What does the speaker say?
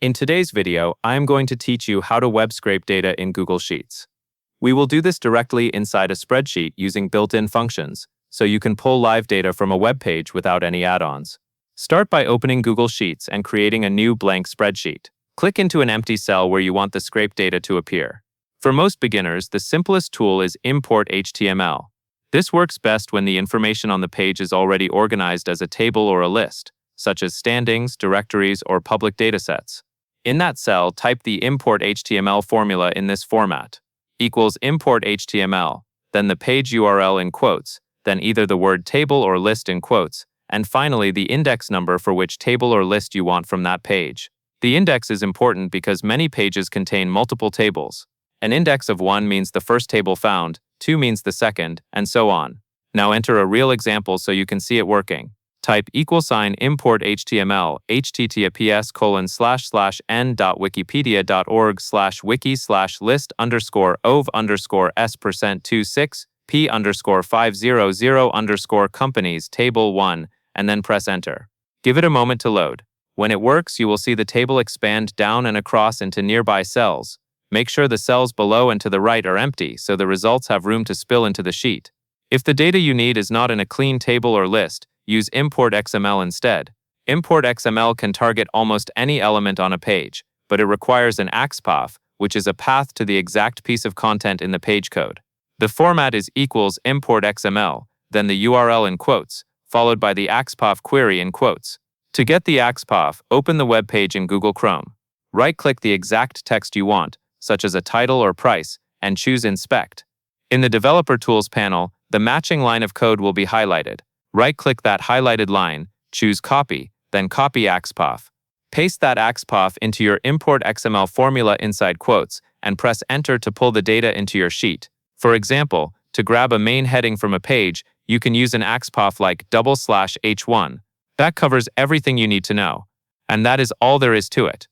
In today's video, I am going to teach you how to web scrape data in Google Sheets. We will do this directly inside a spreadsheet using built-in functions, so you can pull live data from a web page without any add-ons. Start by opening Google Sheets and creating a new blank spreadsheet. Click into an empty cell where you want the scraped data to appear. For most beginners, the simplest tool is Importhtml. This works best when the information on the page is already organized as a table or a list, such as standings, directories, or public datasets. In that cell, type the Importhtml formula in this format, equals Importhtml, then the page URL in quotes, then either the word table or list in quotes, and finally the index number for which table or list you want from that page. The index is important because many pages contain multiple tables. An index of 1 means the first table found, 2 means the second, and so on. Now enter a real example so you can see it working. Type =Importhtml https://n.wikipedia.org/wiki/list_ov_s%26p_500_companies table 1 and then press enter. Give it a moment to load. When it works, you will see the table expand down and across into nearby cells. Make sure the cells below and to the right are empty so the results have room to spill into the sheet. If the data you need is not in a clean table or list, use Importxml instead. Importxml can target almost any element on a page, but it requires an axpath, which is a path to the exact piece of content in the page code. The format is =Importxml, then the URL in quotes, followed by the axpath query in quotes. To get the axpath, open the web page in Google Chrome. Right-click the exact text you want, such as a title or price, and choose Inspect. In the Developer Tools panel, the matching line of code will be highlighted. Right-click that highlighted line, choose Copy, then copy axpath. Paste that axpath into your Importxml formula inside quotes, and press Enter to pull the data into your sheet. For example, to grab a main heading from a page, you can use an axpath like /h1. That covers everything you need to know. And that is all there is to it.